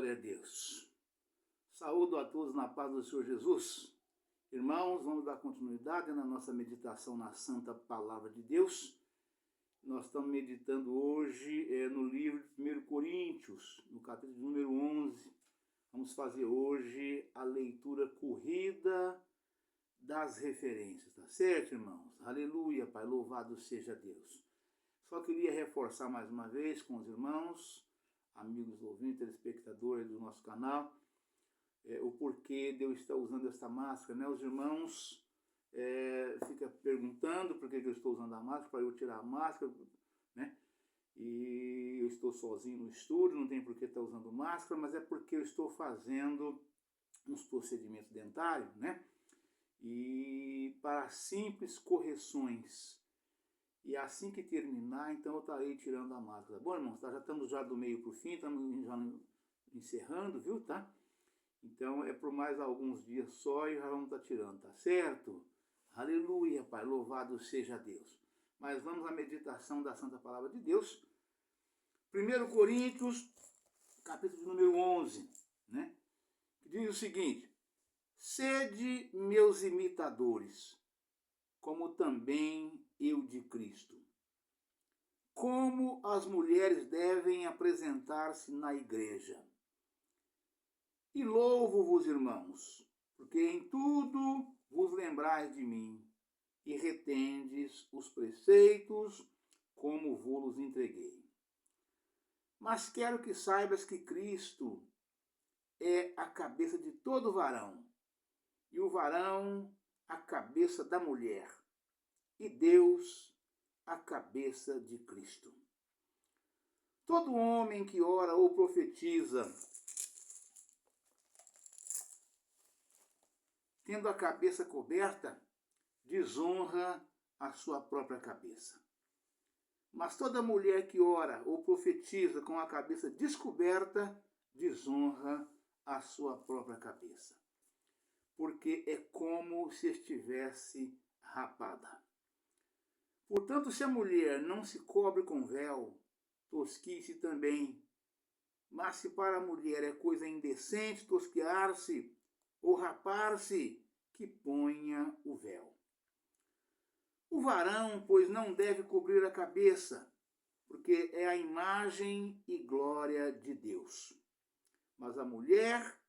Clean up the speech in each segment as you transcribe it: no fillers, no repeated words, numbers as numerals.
Glória a Deus. Saúdo a todos na paz do Senhor Jesus. Irmãos, vamos dar continuidade na nossa meditação na Santa Palavra de Deus. Nós estamos meditando hoje no livro de 1 Coríntios, no capítulo número 11. Vamos fazer hoje a leitura corrida das referências, tá certo, irmãos? Aleluia, Pai, louvado seja Deus. Só queria reforçar mais uma vez com os irmãos, amigos ouvintes, telespectadores do nosso canal, o porquê de eu estar usando esta máscara, né? Os irmãos ficam perguntando por que eu estou usando a máscara, para eu tirar a máscara, né? E eu estou sozinho no estúdio, não tem por que estar usando máscara, mas é porque eu estou fazendo uns procedimentos dentários, né? E para simples correções. E assim que terminar, então eu estarei tirando a máscara. Bom, irmãos, já estamos já do meio para o fim, estamos já encerrando, viu, tá? Então é por mais alguns dias só e já vamos estar tirando, tá certo? Aleluia, Pai, louvado seja Deus. Mas vamos à meditação da Santa Palavra de Deus. 1 Coríntios, capítulo número 11, né? Que diz o seguinte: sede meus imitadores, como também eu de Cristo. Como as mulheres devem apresentar-se na igreja. E louvo-vos, irmãos, porque em tudo vos lembrais de mim, e retendes os preceitos como vos entreguei. Mas quero que saibas que Cristo é a cabeça de todo varão, e o varão a cabeça da mulher, e Deus a cabeça de Cristo. Todo homem que ora ou profetiza, tendo a cabeça coberta, desonra a sua própria cabeça. Mas toda mulher que ora ou profetiza com a cabeça descoberta, desonra a sua própria cabeça, porque é como se estivesse rapada. Portanto, se a mulher não se cobre com véu, tosquie-se também. Mas se para a mulher é coisa indecente tosquiar-se ou rapar-se, que ponha o véu. O varão, pois, não deve cobrir a cabeça, porque é a imagem e glória de Deus. Mas a mulher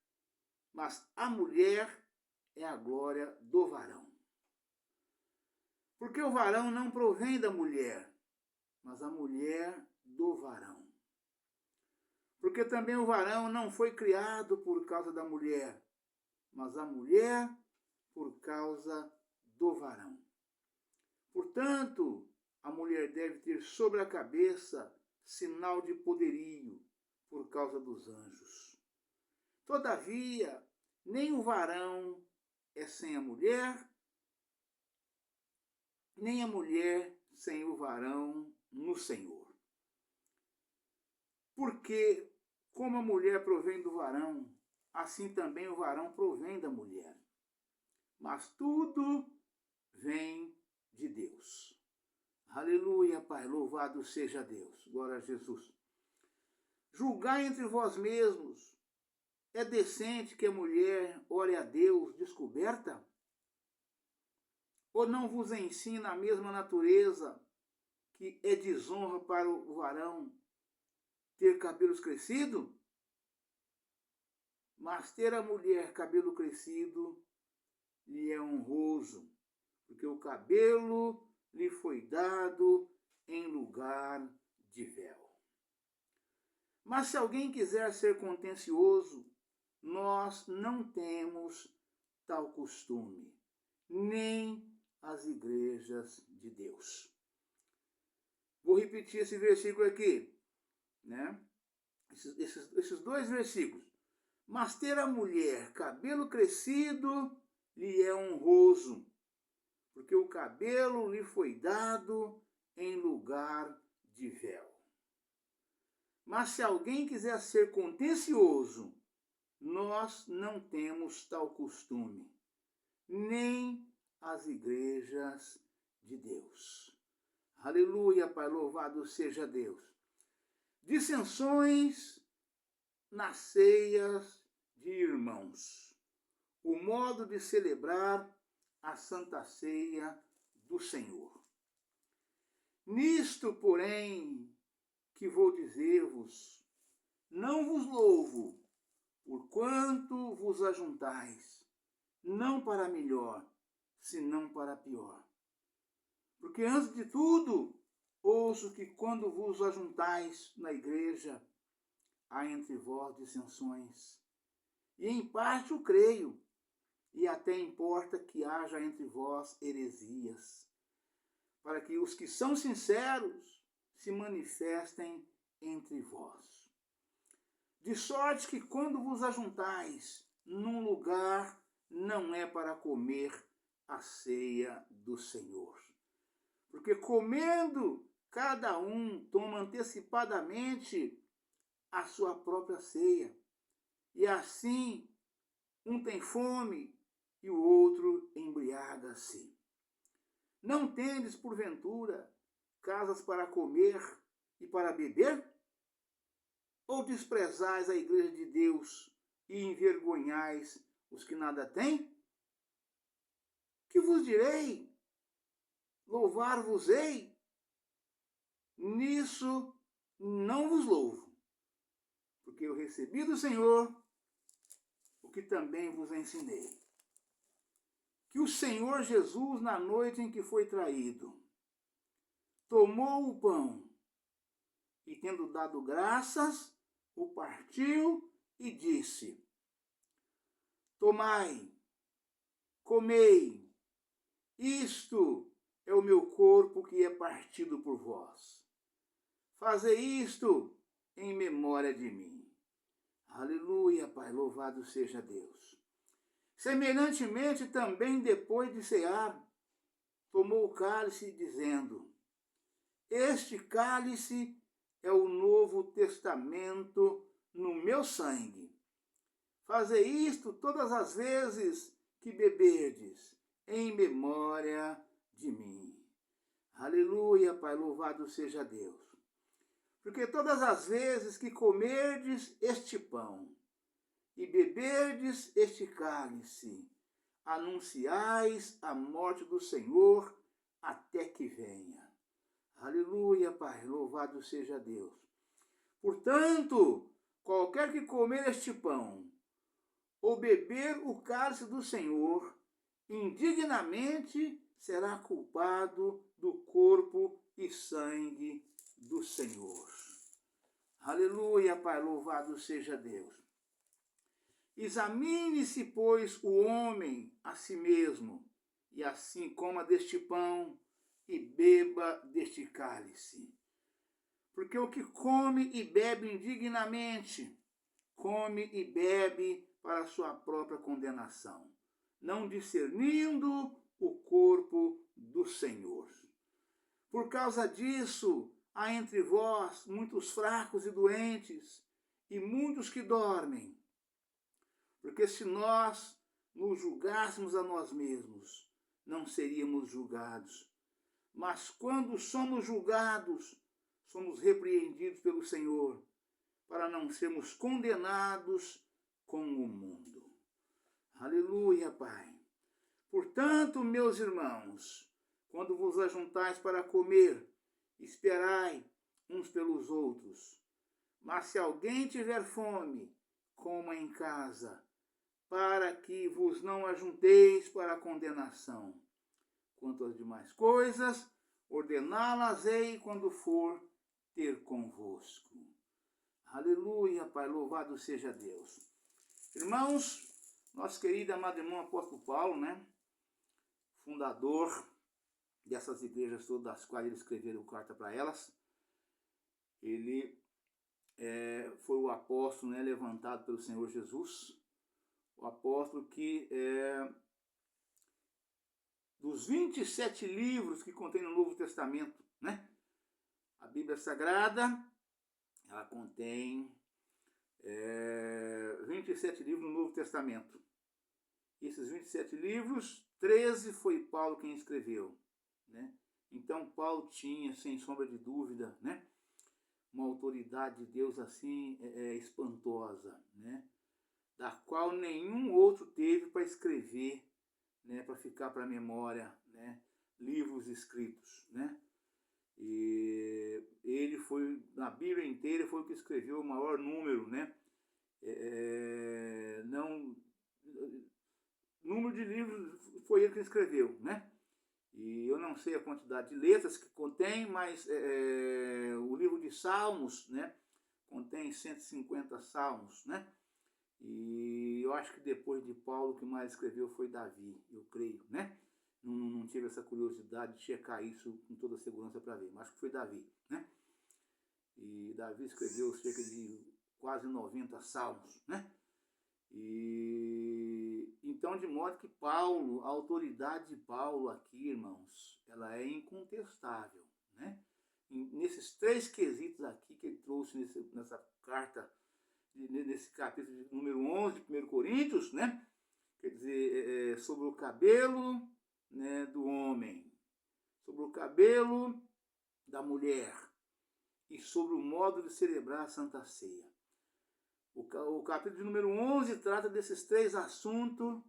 é a glória do varão. Porque o varão não provém da mulher, mas a mulher do varão. Porque também o varão não foi criado por causa da mulher, mas a mulher por causa do varão. Portanto, a mulher deve ter sobre a cabeça sinal de poderio por causa dos anjos. Todavia, nem o varão é sem a mulher, nem a mulher sem o varão no Senhor. Porque, como a mulher provém do varão, assim também o varão provém da mulher. Mas tudo vem de Deus. Aleluia, Pai, louvado seja Deus. Glória a Jesus. Julgai entre vós mesmos. É decente que a mulher ore a Deus descoberta? Ou não vos ensina a mesma natureza que é desonra para o varão ter cabelos crescidos? Mas ter a mulher cabelo crescido lhe é honroso, porque o cabelo lhe foi dado em lugar de véu. Mas se alguém quiser ser contencioso, nós não temos tal costume, nem as igrejas de Deus. Vou repetir esse versículo aqui, né? Esses dois versículos. Mas ter a mulher cabelo crescido lhe é honroso, porque o cabelo lhe foi dado em lugar de véu. Mas se alguém quiser ser contencioso, nós não temos tal costume, nem as igrejas de Deus. Aleluia, Pai, louvado seja Deus. Dissensões nas ceias de irmãos, o modo de celebrar a Santa Ceia do Senhor. Nisto, porém, que vou dizer-vos, não vos louvo, porquanto vos ajuntais, não para melhor, senão para pior. Porque antes de tudo, ouço que quando vos ajuntais na igreja, há entre vós dissensões. E em parte o creio, e até importa que haja entre vós heresias, para que os que são sinceros se manifestem entre vós. De sorte que quando vos ajuntais num lugar, não é para comer a ceia do Senhor. Porque comendo, cada um toma antecipadamente a sua própria ceia. E assim, um tem fome e o outro embriaga-se. Não tendes, porventura, casas para comer e para beber? Ou desprezais a igreja de Deus e envergonhais os que nada têm? Que vos direi? Louvar-vos-ei? Nisso não vos louvo, porque eu recebi do Senhor o que também vos ensinei. Que o Senhor Jesus, na noite em que foi traído, tomou o pão e, tendo dado graças, o partiu e disse: Tomai, comei, isto é o meu corpo que é partido por vós. Fazei isto em memória de mim. Aleluia, Pai, louvado seja Deus. Semelhantemente, também depois de cear, tomou o cálice, dizendo: Este cálice é o Novo Testamento no meu sangue. Fazei isto todas as vezes que beberdes, em memória de mim. Aleluia, Pai, louvado seja Deus. Porque todas as vezes que comerdes este pão e beberdes este cálice, anunciais a morte do Senhor até que venha. Aleluia, Pai, louvado seja Deus. Portanto, qualquer que comer este pão ou beber o cálice do Senhor, indignamente será culpado do corpo e sangue do Senhor. Aleluia, Pai, louvado seja Deus. Examine-se, pois, o homem a si mesmo, e assim coma deste pão e beba deste cálice. Porque o que come e bebe indignamente, come e bebe para a sua própria condenação, não discernindo o corpo do Senhor. Por causa disso, há entre vós muitos fracos e doentes, e muitos que dormem. Porque se nós nos julgássemos a nós mesmos, não seríamos julgados. Mas quando somos julgados, somos repreendidos pelo Senhor, para não sermos condenados com o mundo. Aleluia, Pai. Portanto, meus irmãos, quando vos ajuntais para comer, esperai uns pelos outros. Mas se alguém tiver fome, coma em casa, para que vos não ajunteis para a condenação. Quanto às demais coisas, ordená-las-ei quando for ter convosco. Aleluia, Pai, louvado seja Deus. Irmãos, nosso querido amado irmão apóstolo Paulo, fundador dessas igrejas todas, das quais ele escreveu carta para elas, ele foi o apóstolo levantado pelo Senhor Jesus, o apóstolo que dos 27 livros que contém no Novo Testamento, a Bíblia Sagrada, ela contém 27 livros no Novo Testamento. Esses 27 livros, 13 foi Paulo quem escreveu. Então Paulo tinha, sem sombra de dúvida, uma autoridade de Deus assim espantosa, né? Da qual nenhum outro teve para escrever, né? Para ficar para a memória, né? Livros escritos, né? E ele foi, na Bíblia inteira, foi o que escreveu o maior número, né? Não, número de livros foi ele que escreveu, né? E eu não sei a quantidade de letras que contém, mas o livro de Salmos, né? Contém 150 salmos, né? E eu acho que depois de Paulo, o que mais escreveu foi Davi, eu creio, né? Não tive essa curiosidade de checar isso com toda a segurança para ver, mas acho que foi Davi, né? E Davi escreveu cerca de quase 90 salmos, né? E então, de modo que Paulo, a autoridade de Paulo aqui, irmãos, ela é incontestável, né? Nesses três quesitos aqui que ele trouxe nessa carta, nesse capítulo número 11 de 1 Coríntios, né? Quer dizer, sobre o cabelo, né, do homem, sobre o cabelo da mulher e sobre o modo de celebrar a Santa Ceia. O capítulo número 11 trata desses três assuntos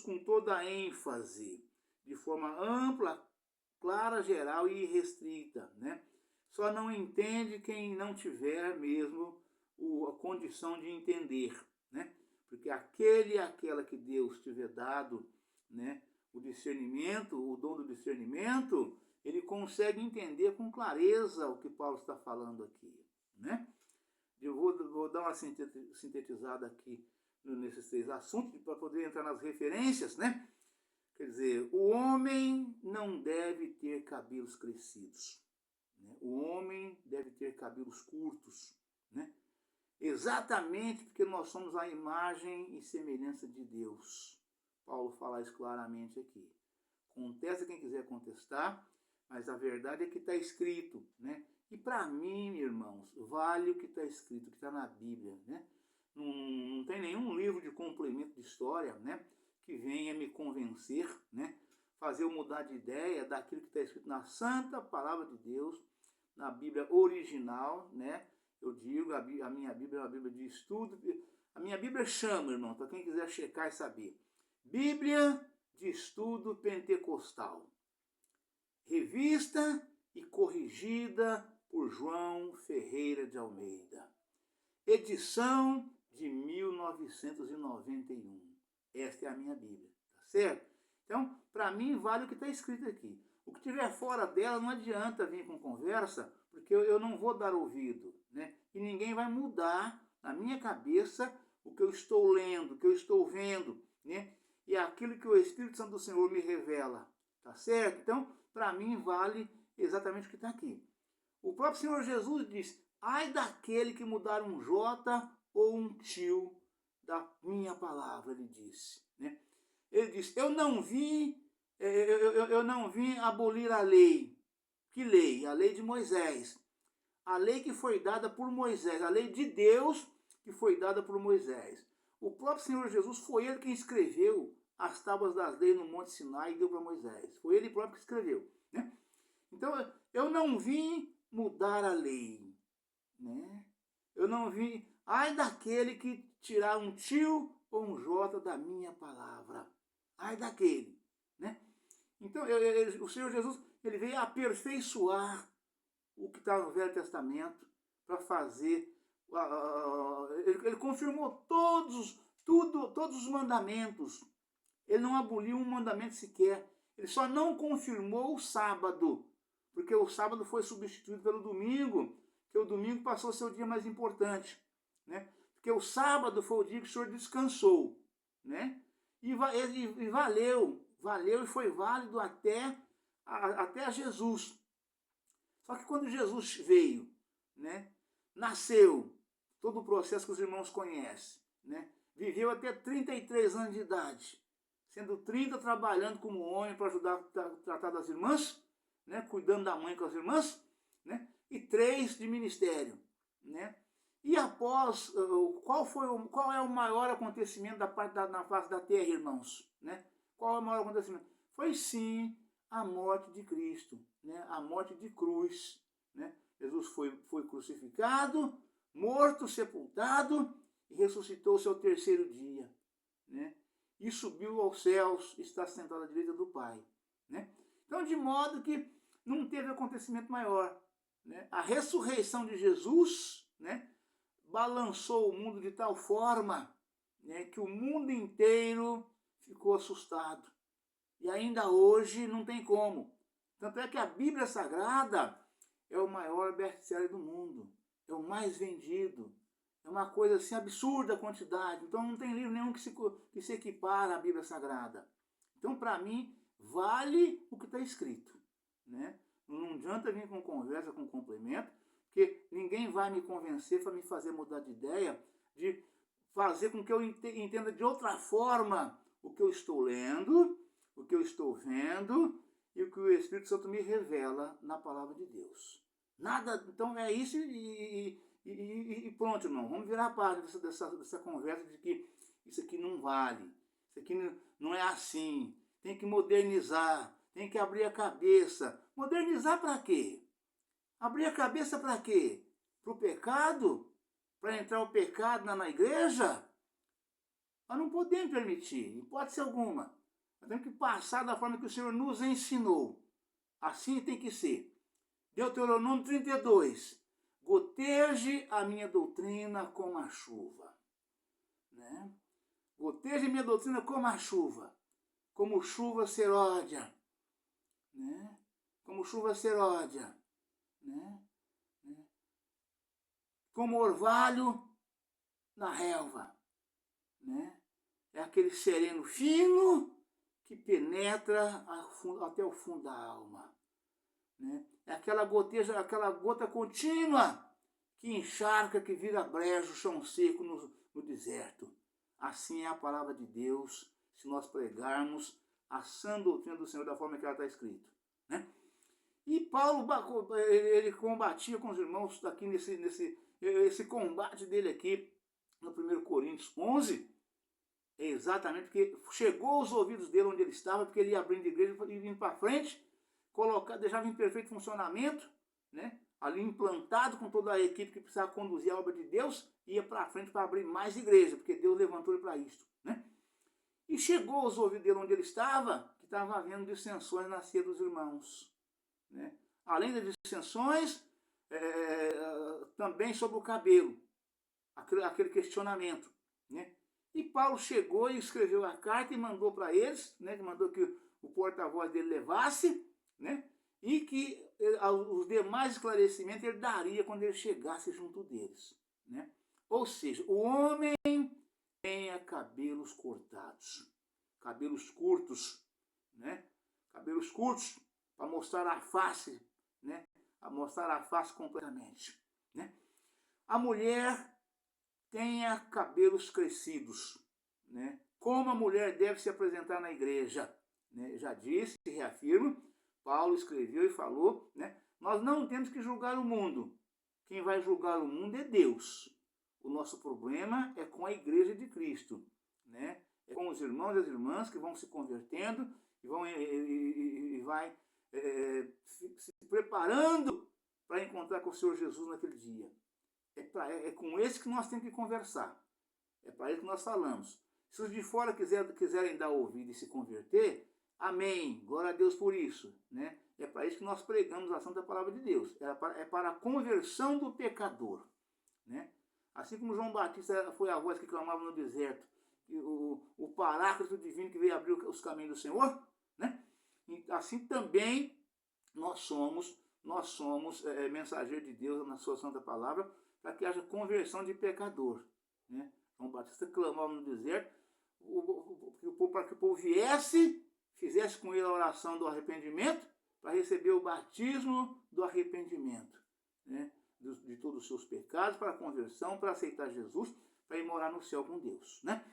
com toda a ênfase, de forma ampla, clara, geral e irrestrita, né? Só não entende quem não tiver mesmo a condição de entender, né? Porque aquele e aquela que Deus tiver dado, né, o discernimento, o dom do discernimento, ele consegue entender com clareza o que Paulo está falando aqui, né? Eu vou dar uma sintetizada aqui nesses três assuntos para poder entrar nas referências, né? Quer dizer, o homem não deve ter cabelos crescidos, né? O homem deve ter cabelos curtos, né? Exatamente porque nós somos a imagem e semelhança de Deus. Paulo fala isso claramente aqui. Contesta quem quiser contestar, mas a verdade é que está escrito, né? E para mim, irmãos, vale o que está escrito, o que está na Bíblia, né? Não tem nenhum livro de complemento de história, né, que venha me convencer, né, fazer eu mudar de ideia daquilo que está escrito na Santa Palavra de Deus, na Bíblia original, né? Eu digo, a minha Bíblia é uma Bíblia de estudo. A minha Bíblia chama, irmão, para quem quiser checar e saber. Bíblia de Estudo Pentecostal. Revista e corrigida por João Ferreira de Almeida. Edição de 1991. Esta é a minha Bíblia, tá certo? Então, para mim, vale o que está escrito aqui. O que estiver fora dela, não adianta vir com conversa, porque eu não vou dar ouvido, né? E ninguém vai mudar na minha cabeça o que eu estou lendo, o que eu estou vendo, né? E aquilo que o Espírito Santo do Senhor me revela, tá certo? Então, para mim, vale exatamente o que está aqui. O próprio Senhor Jesus diz: ai daquele que mudar um J ou um tio da minha palavra, ele disse, né? Ele disse: eu não vim abolir a lei. Que lei? A lei de Moisés. A lei que foi dada por Moisés, a lei de Deus que foi dada por Moisés. O próprio Senhor Jesus foi ele quem escreveu as tábuas das leis no Monte Sinai e deu para Moisés. Foi ele próprio que escreveu, né? Então, eu não vim mudar a lei, né? Eu não vim, ai daquele que tirar um tio ou um J da minha palavra. Ai daquele, né? Então, o Senhor Jesus, ele veio aperfeiçoar o que está no Velho Testamento para fazer, ele confirmou todos os mandamentos. Ele não aboliu um mandamento sequer. Ele só não confirmou o sábado, porque o sábado foi substituído pelo domingo, que o domingo passou a ser o dia mais importante, né? Porque o sábado foi o dia que o Senhor descansou, né? E valeu e foi válido até Jesus. Só que quando Jesus veio, né, nasceu, todo o processo que os irmãos conhecem, né, viveu até 33 anos de idade, sendo 30 trabalhando como homem para ajudar a tratar das irmãs, né, cuidando da mãe com as irmãs, né, e 3 de ministério, né. E após, qual é o maior acontecimento na face da terra, irmãos? Né? Qual é o maior acontecimento? Foi sim a morte de Cristo, né? A morte de cruz, né? Jesus foi crucificado, morto, sepultado e ressuscitou ao terceiro dia, né? E subiu aos céus, está sentado à direita do Pai, né? Então, de modo que não teve acontecimento maior, né? A ressurreição de Jesus, né, balançou o mundo de tal forma, né, que o mundo inteiro ficou assustado. E ainda hoje não tem como. Tanto é que a Bíblia Sagrada é o maior best-seller do mundo, é o mais vendido. É uma coisa assim absurda a quantidade. Então não tem livro nenhum que se equipara à Bíblia Sagrada. Então, para mim, vale o que está escrito, né? Não adianta vir com conversa, com complemento, porque ninguém vai me convencer para me fazer mudar de ideia, de fazer com que eu entenda de outra forma o que eu estou lendo, o que eu estou vendo e o que o Espírito Santo me revela na palavra de Deus. Nada, então é isso e pronto, irmão. Vamos virar a página dessa conversa de que isso aqui não vale, isso aqui não é assim, tem que modernizar, tem que abrir a cabeça. Modernizar para quê? Abrir a cabeça para quê? Para o pecado? Para entrar o pecado na igreja? Nós não podemos permitir, hipótese alguma. Nós temos que passar da forma que o Senhor nos ensinou. Assim tem que ser. Deuteronômio 32. Goteje a minha doutrina como a chuva. Né? Goteje a minha doutrina como a chuva. Como chuva seródia. Né? Como chuva seródia. Né? Como orvalho na relva. Né? É aquele sereno fino que penetra até o fundo da alma. Né? É aquela gota contínua que encharca, que vira brejo, chão seco no deserto. Assim é a palavra de Deus, se nós pregarmos a sã doutrina do Senhor da forma que ela está escrita. Né? E Paulo, ele combatia com os irmãos aqui esse combate dele aqui no 1 Coríntios 11, é exatamente porque chegou aos ouvidos dele onde ele estava, porque ele ia abrindo a igreja e vindo para frente, deixava em perfeito funcionamento, né? Ali implantado com toda a equipe que precisava conduzir a obra de Deus, ia para frente para abrir mais igreja, porque Deus levantou ele para isto. Né? E chegou aos ouvidos dele onde ele estava, que estava havendo dissensões na ceia dos irmãos. Né? Além das dissensões, também sobre o cabelo, aquele questionamento. Né? E Paulo chegou e escreveu a carta e mandou para eles, né, que mandou que o porta-voz dele levasse, né, e que os demais esclarecimentos ele daria quando ele chegasse junto deles. Né? Ou seja, o homem tenha cabelos cortados, cabelos curtos, né? Cabelos curtos para mostrar a face, né? A mostrar a face completamente. Né? A mulher tenha cabelos crescidos, né? Como a mulher deve se apresentar na igreja, né? Já disse, reafirmo, Paulo escreveu e falou, né? Nós não temos que julgar o mundo. Quem vai julgar o mundo é Deus. O nosso problema é com a igreja de Cristo, né? É com os irmãos e as irmãs que vão se convertendo e vai se preparando para encontrar com o Senhor Jesus naquele dia. É com esse que nós temos que conversar. É para ele que nós falamos. Se os de fora quiserem dar ouvido e se converter, amém, glória a Deus por isso. Né? É para isso que nós pregamos a santa palavra de Deus. É para a conversão do pecador. Né? Assim como João Batista foi a voz que clamava no deserto, o paráclito divino que veio abrir os caminhos do Senhor, né? E assim também nós somos mensageiros de Deus na sua santa palavra, para que haja conversão de pecador. Né? João Batista clamava no deserto para que o povo viesse, fizesse com ele a oração do arrependimento, para receber o batismo do arrependimento. Né? De todos os seus pecados, para a conversão, para aceitar Jesus, para ir morar no céu com Deus. Né?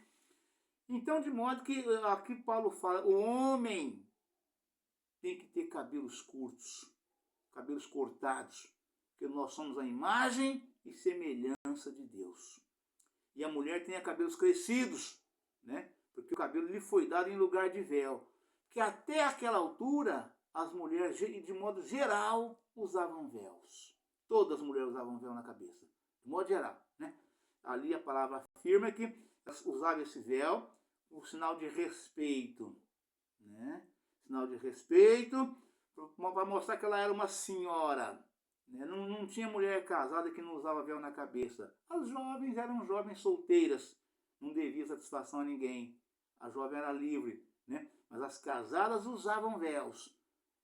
Então, de modo que aqui Paulo fala, o homem tem que ter cabelos curtos, cabelos cortados, porque nós somos a imagem e semelhança de Deus. E a mulher tem cabelos crescidos, né? Porque o cabelo lhe foi dado em lugar de véu. Que até aquela altura, as mulheres, de modo geral, usavam véus. Todas as mulheres usavam véu na cabeça, de modo geral, né? Ali a palavra afirma que elas usavam esse véu como sinal de respeito, né? Sinal de respeito, para mostrar que ela era uma senhora, né? Não tinha mulher casada que não usava véu na cabeça. As jovens eram jovens solteiras, não devia satisfação a ninguém. A jovem era livre, né? Mas as casadas usavam véus,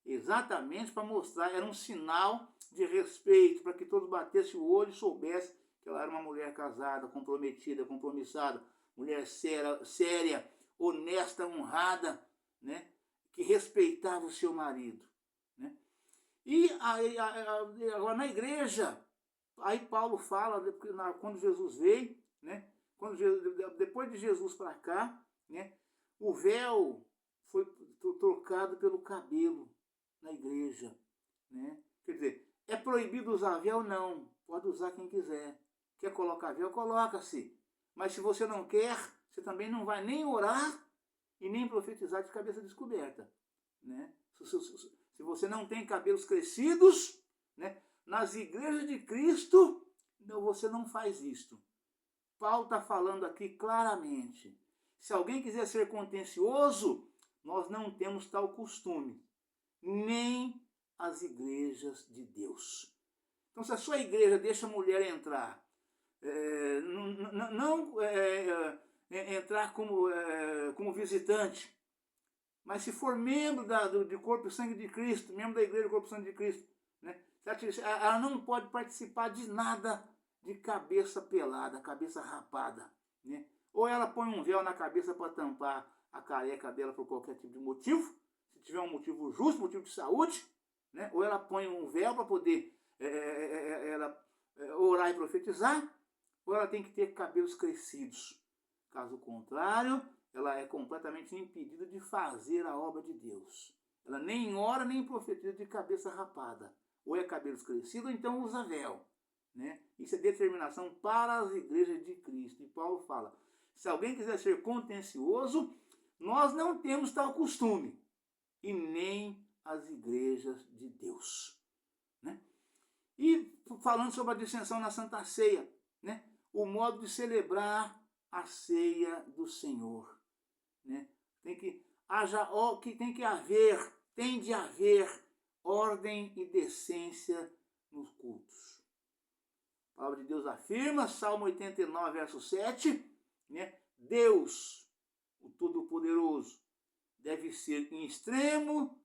exatamente para mostrar, era um sinal de respeito, para que todos batessem o olho e soubessem que ela era uma mulher casada, comprometida, compromissada, mulher séria, honesta, honrada, né? Que respeitava o seu marido, né? E agora na igreja, aí Paulo fala, quando Jesus veio, né? Depois de Jesus para cá, né? O véu foi trocado pelo cabelo na igreja, né? Quer dizer, é proibido usar véu? Não, pode usar quem quiser. Quer colocar véu? Coloca-se. Mas se você não quer, você também não vai nem orar e nem profetizar de cabeça descoberta, né? Se você não tem cabelos crescidos, né? Nas igrejas de Cristo, você não faz isto. Paulo está falando aqui claramente. Se alguém quiser ser contencioso, nós não temos tal costume, nem as igrejas de Deus. Então, se a sua igreja deixa a mulher entrar, entrar como visitante, mas se for membro do corpo e sangue de Cristo, membro da igreja do corpo e sangue de Cristo, né, ela não pode participar de nada de cabeça pelada, cabeça rapada, né? Ou ela põe um véu na cabeça para tampar a careca dela por qualquer tipo de motivo, se tiver um motivo justo, motivo de saúde, né? Ou ela põe um véu para poder orar e profetizar, ou ela tem que ter cabelos crescidos. Caso contrário, ela é completamente impedida de fazer a obra de Deus. Ela nem ora nem profetiza de cabeça rapada. Ou é cabelos crescidos, ou então usa véu, né? Isso é determinação para as igrejas de Cristo. E Paulo fala, se alguém quiser ser contencioso, nós não temos tal costume, e nem as igrejas de Deus, né? E falando sobre a dissensão na Santa Ceia, né? O modo de celebrar a ceia do Senhor, né? Tem de haver ordem e decência nos cultos. A palavra de Deus afirma, Salmo 89, verso 7, né? Deus, o Todo-Poderoso, deve ser em extremo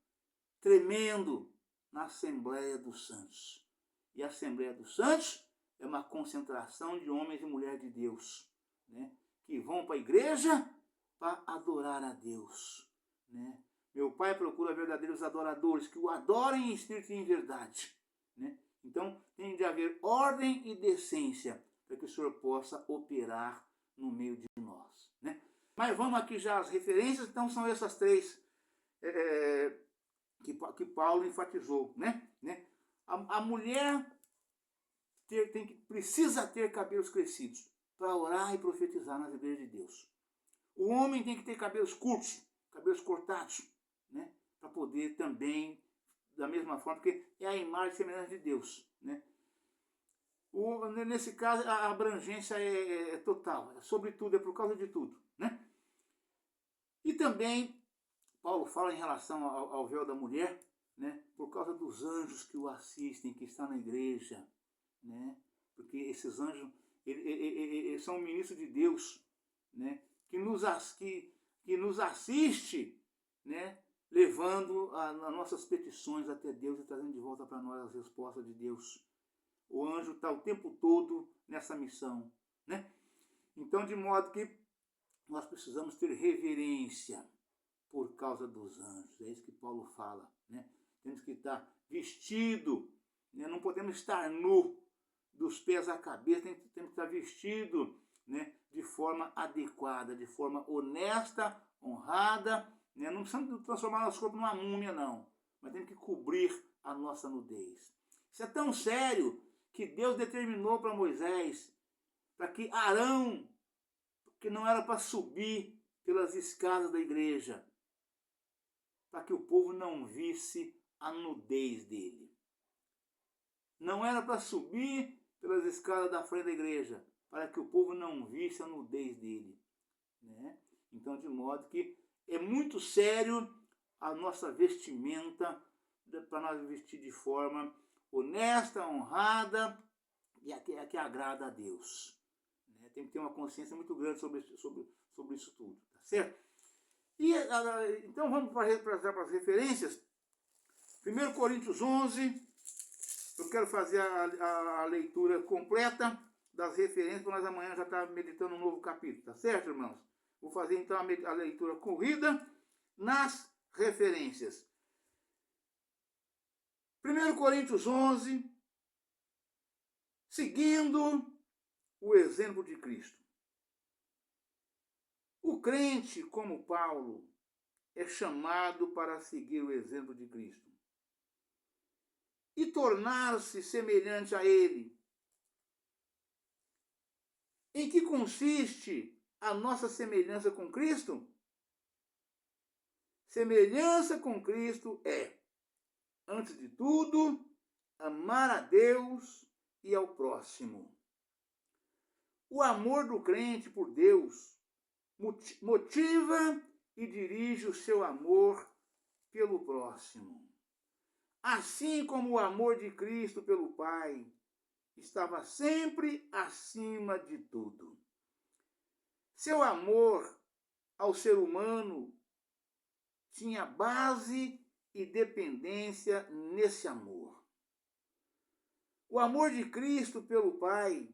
tremendo na Assembleia dos Santos. E a Assembleia dos Santos é uma concentração de homens e mulheres de Deus, né? Que vão para a igreja para adorar a Deus, né? Meu Pai procura verdadeiros adoradores que o adorem em espírito e em verdade, né? Então tem de haver ordem e decência para que o Senhor possa operar no meio de nós, né? Mas vamos aqui já as referências. Então são essas três que Paulo enfatizou, né? A mulher precisa ter cabelos crescidos para orar e profetizar nas igrejas de Deus. O homem tem que ter cabelos curtos, cabelos cortados, né? Para poder também, da mesma forma, porque é a imagem e semelhança de Deus, né? Nesse caso, a abrangência é total, sobretudo, é por causa de tudo, né? E também, Paulo fala em relação ao véu da mulher, né? Por causa dos anjos que o assistem, que estão na igreja, né? Porque esses anjos, eles são ministros de Deus, né? Que nos assiste, né? Levando as nossas petições até Deus e trazendo de volta para nós as respostas de Deus. O anjo está o tempo todo nessa missão, né? Então, de modo que nós precisamos ter reverência por causa dos anjos. É isso que Paulo fala, né? Temos que estar vestido, né? Não podemos estar nu dos pés à cabeça, temos que estar vestido, né? De forma adequada, de forma honesta, honrada, né? Não precisamos transformar nosso corpo numa múmia, não, mas temos que cobrir a nossa nudez. Isso é tão sério que Deus determinou para Moisés, para que Arão, que não era para subir pelas escadas da igreja, para que o povo não visse a nudez dele. Não era para subir pelas escadas da frente da igreja, para que o povo não visse a nudez dele, né? Então, de modo que é muito sério a nossa vestimenta, para nós vestir de forma honesta, honrada e que agrada a Deus. Tem que ter uma consciência muito grande sobre isso tudo, tá certo? E, então vamos para as referências. 1 Coríntios 11, eu quero fazer a leitura completa das referências, para nós amanhã já estar meditando um novo capítulo, tá certo, irmãos? Vou fazer então a leitura corrida nas referências. 1 Coríntios 11, seguindo o exemplo de Cristo. O crente, como Paulo, é chamado para seguir o exemplo de Cristo e tornar-se semelhante a ele. Em que consiste a nossa semelhança com Cristo? Semelhança com Cristo é, antes de tudo, amar a Deus e ao próximo. O amor do crente por Deus motiva e dirige o seu amor pelo próximo. Assim como o amor de Cristo pelo Pai estava sempre acima de tudo. Seu amor ao ser humano tinha base e dependência nesse amor. O amor de Cristo pelo Pai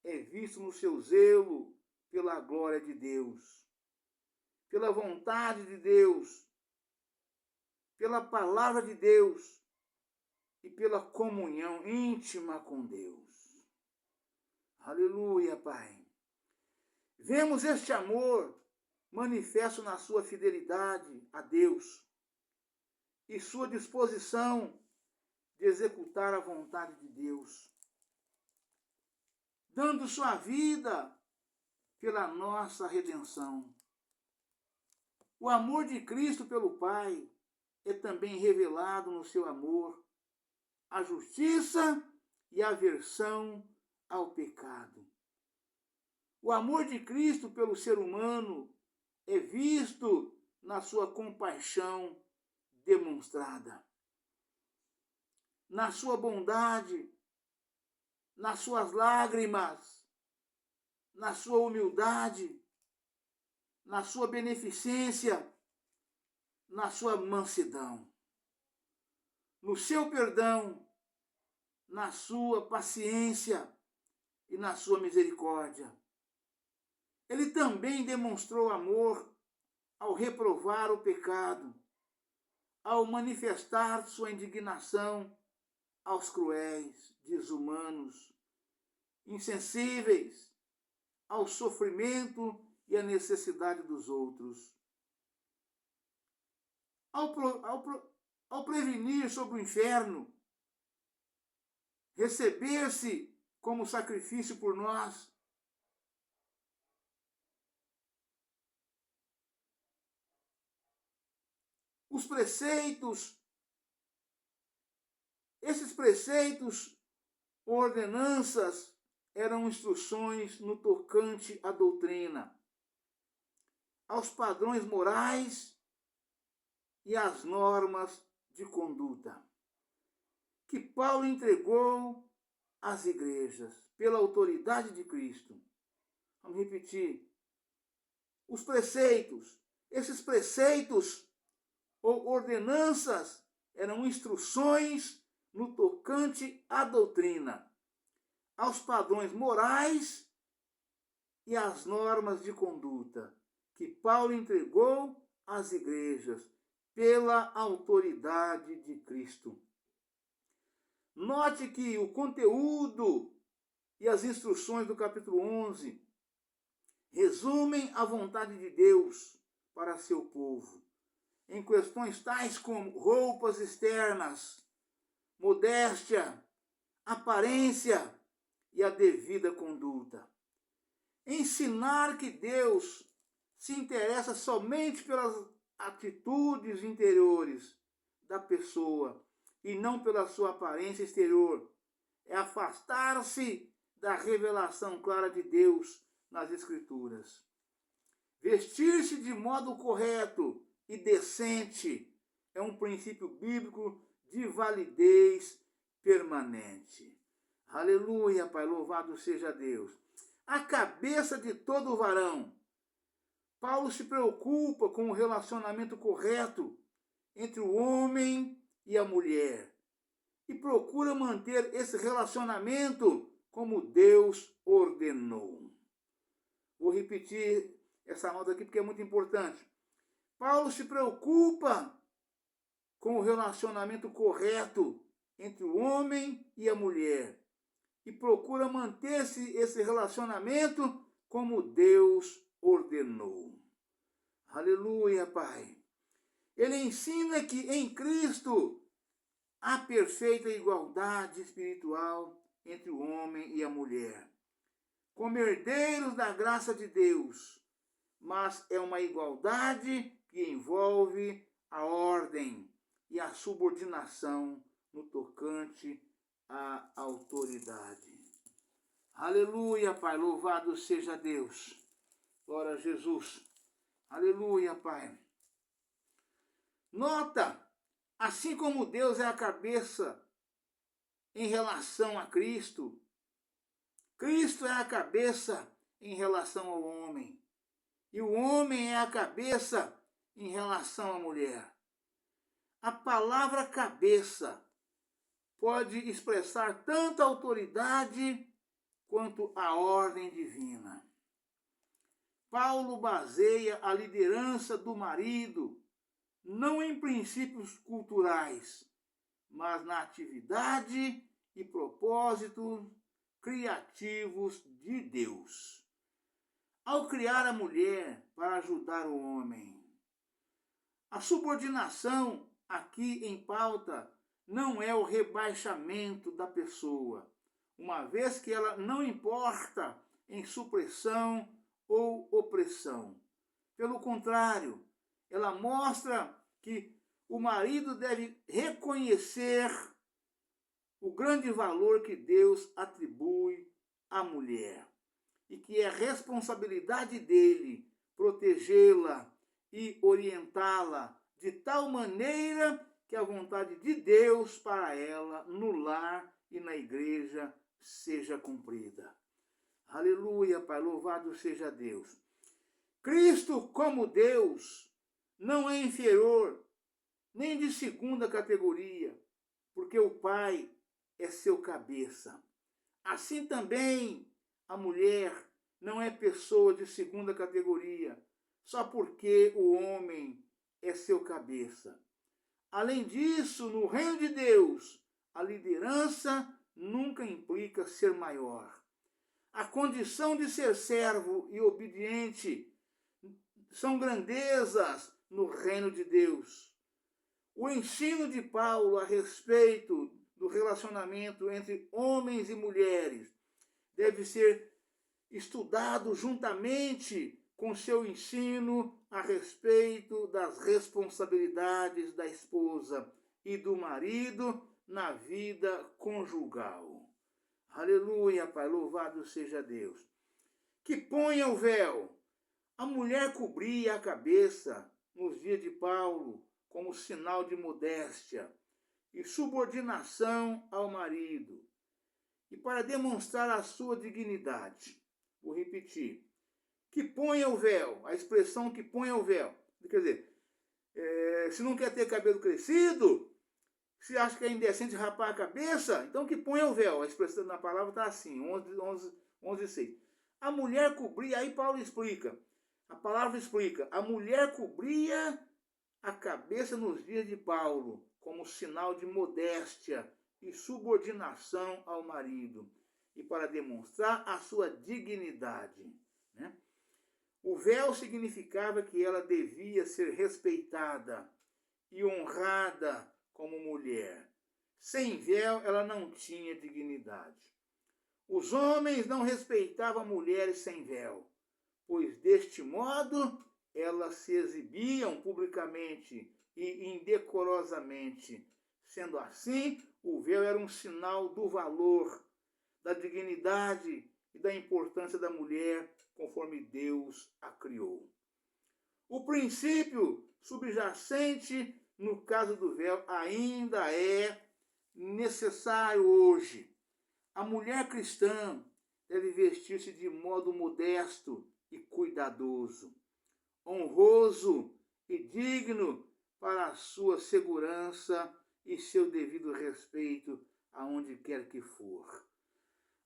é visto no seu zelo pela glória de Deus, pela vontade de Deus, pela palavra de Deus e pela comunhão íntima com Deus. Aleluia, Pai. Vemos este amor manifesto na sua fidelidade a Deus e sua disposição de executar a vontade de Deus, dando sua vida pela nossa redenção. O amor de Cristo pelo Pai é também revelado no seu amor, a justiça e a aversão ao pecado. O amor de Cristo pelo ser humano é visto na sua compaixão demonstrada, na sua bondade, nas suas lágrimas, na sua humildade, na sua beneficência, na sua mansidão, no seu perdão, na sua paciência e na sua misericórdia. Ele também demonstrou amor ao reprovar o pecado, ao manifestar sua indignação aos cruéis, desumanos, insensíveis ao sofrimento e à necessidade dos outros. Ao prevenir sobre o inferno, receber-se como sacrifício por nós, os preceitos, esses preceitos, ordenanças, eram instruções no tocante à doutrina, aos padrões morais e às normas de conduta, que Paulo entregou às igrejas pela autoridade de Cristo. Vamos repetir. Os preceitos, esses preceitos ou ordenanças eram instruções no tocante à doutrina, aos padrões morais e às normas de conduta que Paulo entregou às igrejas pela autoridade de Cristo. Note que o conteúdo e as instruções do capítulo 11 resumem a vontade de Deus para seu povo, em questões tais como roupas externas, modéstia, aparência e a devida conduta. Ensinar que Deus se interessa somente pelas atitudes interiores da pessoa e não pela sua aparência exterior, é afastar-se da revelação clara de Deus nas Escrituras. Vestir-se de modo correto e decente é um princípio bíblico de validez permanente. Aleluia, Pai, louvado seja Deus. A cabeça de todo varão. Paulo se preocupa com o relacionamento correto entre o homem e a mulher e procura manter esse relacionamento como Deus ordenou. Vou repetir essa nota aqui porque é muito importante. Paulo se preocupa com o relacionamento correto entre o homem e a mulher e procura manter-se esse relacionamento como Deus ordenou. Aleluia, Pai. Ele ensina que em Cristo há perfeita igualdade espiritual entre o homem e a mulher, como herdeiros da graça de Deus, mas é uma igualdade que envolve a ordem e a subordinação no tocante à autoridade. Aleluia, Pai, louvado seja Deus. Glória a Jesus. Aleluia, Pai. Nota, assim como Deus é a cabeça em relação a Cristo, Cristo é a cabeça em relação ao homem. E o homem é a cabeça em relação à mulher. A palavra cabeça pode expressar tanto a autoridade quanto a ordem divina. Paulo baseia a liderança do marido não em princípios culturais, mas na atividade e propósitos criativos de Deus. Ao criar a mulher para ajudar o homem. A subordinação aqui em pauta não é o rebaixamento da pessoa, uma vez que ela não importa em supressão ou opressão. Pelo contrário, ela mostra que o marido deve reconhecer o grande valor que Deus atribui à mulher e que é responsabilidade dele protegê-la e orientá-la de tal maneira que a vontade de Deus para ela no lar e na igreja seja cumprida. Aleluia, Pai, louvado seja Deus. Cristo, como Deus, não é inferior, nem de segunda categoria, porque o Pai é seu cabeça. Assim também a mulher não é pessoa de segunda categoria, só porque o homem é seu cabeça. Além disso, no reino de Deus, a liderança nunca implica ser maior. A condição de ser servo e obediente são grandezas no reino de Deus. O ensino de Paulo a respeito do relacionamento entre homens e mulheres deve ser estudado juntamente com seu ensino a respeito das responsabilidades da esposa e do marido na vida conjugal. Aleluia, Pai, louvado seja Deus. Que ponha o véu. A mulher cobria a cabeça nos dias de Paulo como sinal de modéstia e subordinação ao marido e para demonstrar a sua dignidade. Vou repetir. Que ponha o véu, a expressão que ponha o véu. Quer dizer, se não quer ter cabelo crescido, se acha que é indecente rapar a cabeça, então que ponha o véu. A expressão na palavra está assim, 11:6. A mulher cobria, aí Paulo explica, a palavra explica, a mulher cobria a cabeça nos dias de Paulo, como sinal de modéstia e subordinação ao marido, e para demonstrar a sua dignidade, né? O véu significava que ela devia ser respeitada e honrada como mulher. Sem véu, ela não tinha dignidade. Os homens não respeitavam mulheres sem véu, pois deste modo elas se exibiam publicamente e indecorosamente. Sendo assim, o véu era um sinal do valor, da dignidade e da importância da mulher conforme Deus a criou. O princípio subjacente no caso do véu ainda é necessário hoje. A mulher cristã deve vestir-se de modo modesto e cuidadoso, honroso e digno para a sua segurança e seu devido respeito aonde quer que for.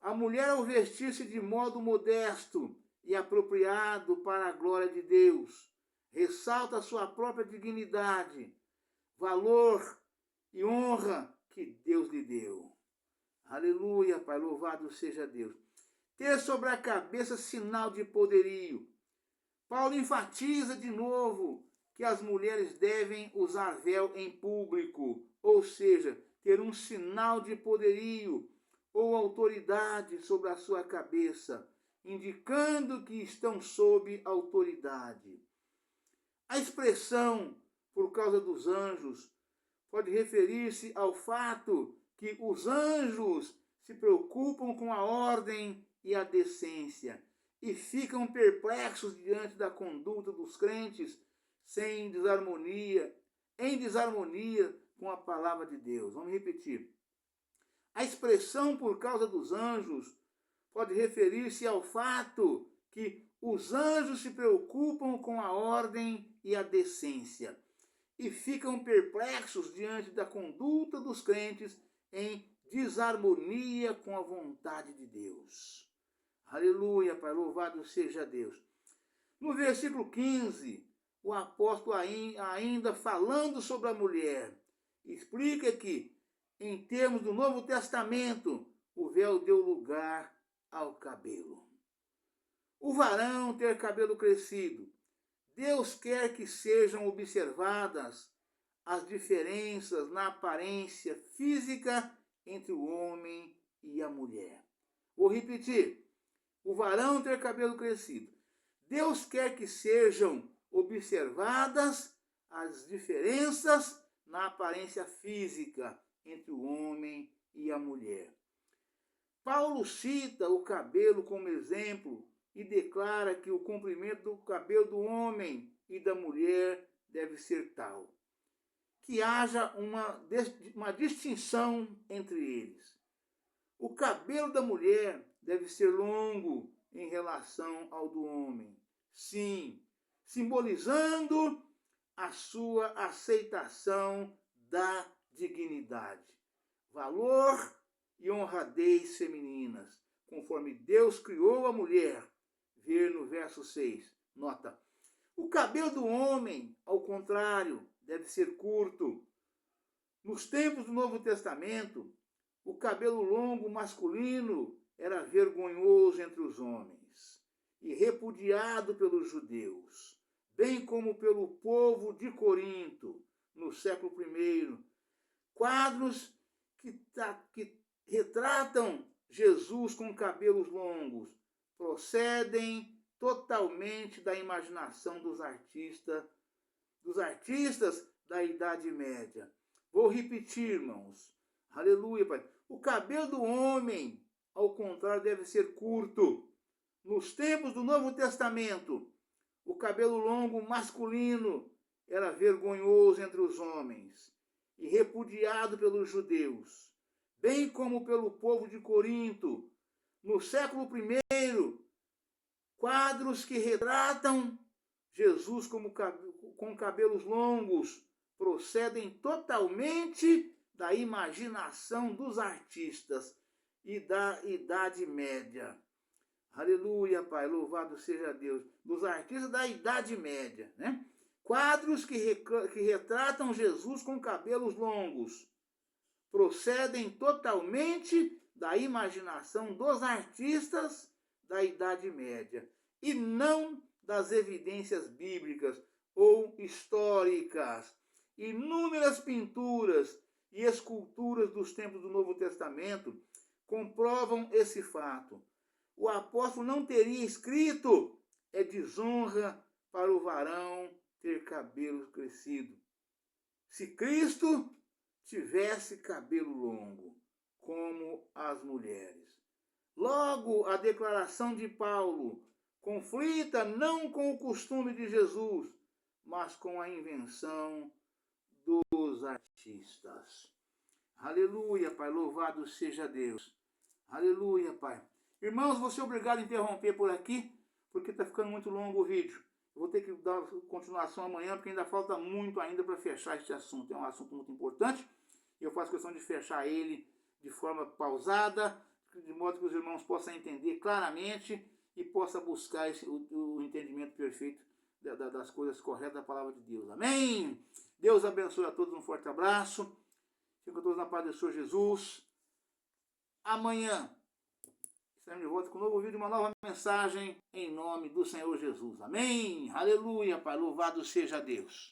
A mulher, ao vestir-se de modo modesto e apropriado para a glória de Deus, ressalta a sua própria dignidade, valor e honra que Deus lhe deu. Aleluia, Pai, louvado seja Deus. Ter sobre a cabeça sinal de poderio. Paulo enfatiza de novo que as mulheres devem usar véu em público, ou seja, ter um sinal de poderio ou autoridade sobre a sua cabeça, indicando que estão sob autoridade. A expressão por causa dos anjos pode referir-se ao fato que os anjos se preocupam com a ordem e a decência e ficam perplexos diante da conduta dos crentes em desarmonia com a palavra de Deus. Vamos repetir. A expressão por causa dos anjos pode referir-se ao fato que os anjos se preocupam com a ordem e a decência e ficam perplexos diante da conduta dos crentes em desarmonia com a vontade de Deus. Aleluia, Pai, louvado seja Deus. No versículo 15, o apóstolo ainda falando sobre a mulher, explica que, em termos do Novo Testamento, o véu deu lugar ao cabelo. O varão ter cabelo crescido. Deus quer que sejam observadas as diferenças na aparência física entre o homem e a mulher. Vou repetir. O varão ter cabelo crescido. Deus quer que sejam observadas as diferenças na aparência física entre o homem e a mulher. Paulo cita o cabelo como exemplo e declara que o comprimento do cabelo do homem e da mulher deve ser tal que haja uma distinção entre eles. O cabelo da mulher deve ser longo em relação ao do homem. Sim, simbolizando a sua aceitação da dignidade, valor e honradez femininas, conforme Deus criou a mulher. Ver no verso 6. Nota. O cabelo do homem, ao contrário, deve ser curto. Nos tempos do Novo Testamento, o cabelo longo masculino era vergonhoso entre os homens e repudiado pelos judeus, bem como pelo povo de Corinto, no século I. Quadros que retratam Jesus com cabelos longos procedem totalmente da imaginação dos artistas da Idade Média. Vou repetir, irmãos. Aleluia, Pai. O cabelo do homem, ao contrário, deve ser curto. Nos tempos do Novo Testamento, o cabelo longo masculino era vergonhoso entre os homens e repudiado pelos judeus, bem como pelo povo de Corinto. No século I, quadros que retratam Jesus com cabelos longos procedem totalmente da imaginação dos artistas e da Idade Média. Aleluia, Pai, louvado seja Deus. Dos artistas da Idade Média, né? Quadros que retratam Jesus com cabelos longos procedem totalmente da imaginação dos artistas da Idade Média e não das evidências bíblicas ou históricas. Inúmeras pinturas e esculturas dos tempos do Novo Testamento comprovam esse fato. O apóstolo não teria escrito: é desonra para o varão ter cabelo crescido, se Cristo tivesse cabelo longo, como as mulheres. Logo, a declaração de Paulo conflita não com o costume de Jesus, mas com a invenção dos artistas. Aleluia, Pai, louvado seja Deus. Aleluia, Pai. Irmãos, vou ser obrigado a interromper por aqui, porque está ficando muito longo o vídeo. Eu vou ter que dar continuação amanhã, porque ainda falta muito ainda para fechar este assunto. É um assunto muito importante, e eu faço questão de fechar ele de forma pausada, de modo que os irmãos possam entender claramente e possam buscar o entendimento perfeito das coisas corretas da palavra de Deus. Amém? Deus abençoe a todos, um forte abraço. Fiquem todos na paz do Senhor Jesus. Amanhã estaremos de volta com um novo vídeo, uma nova mensagem em nome do Senhor Jesus. Amém? Aleluia, Pai. Louvado seja Deus.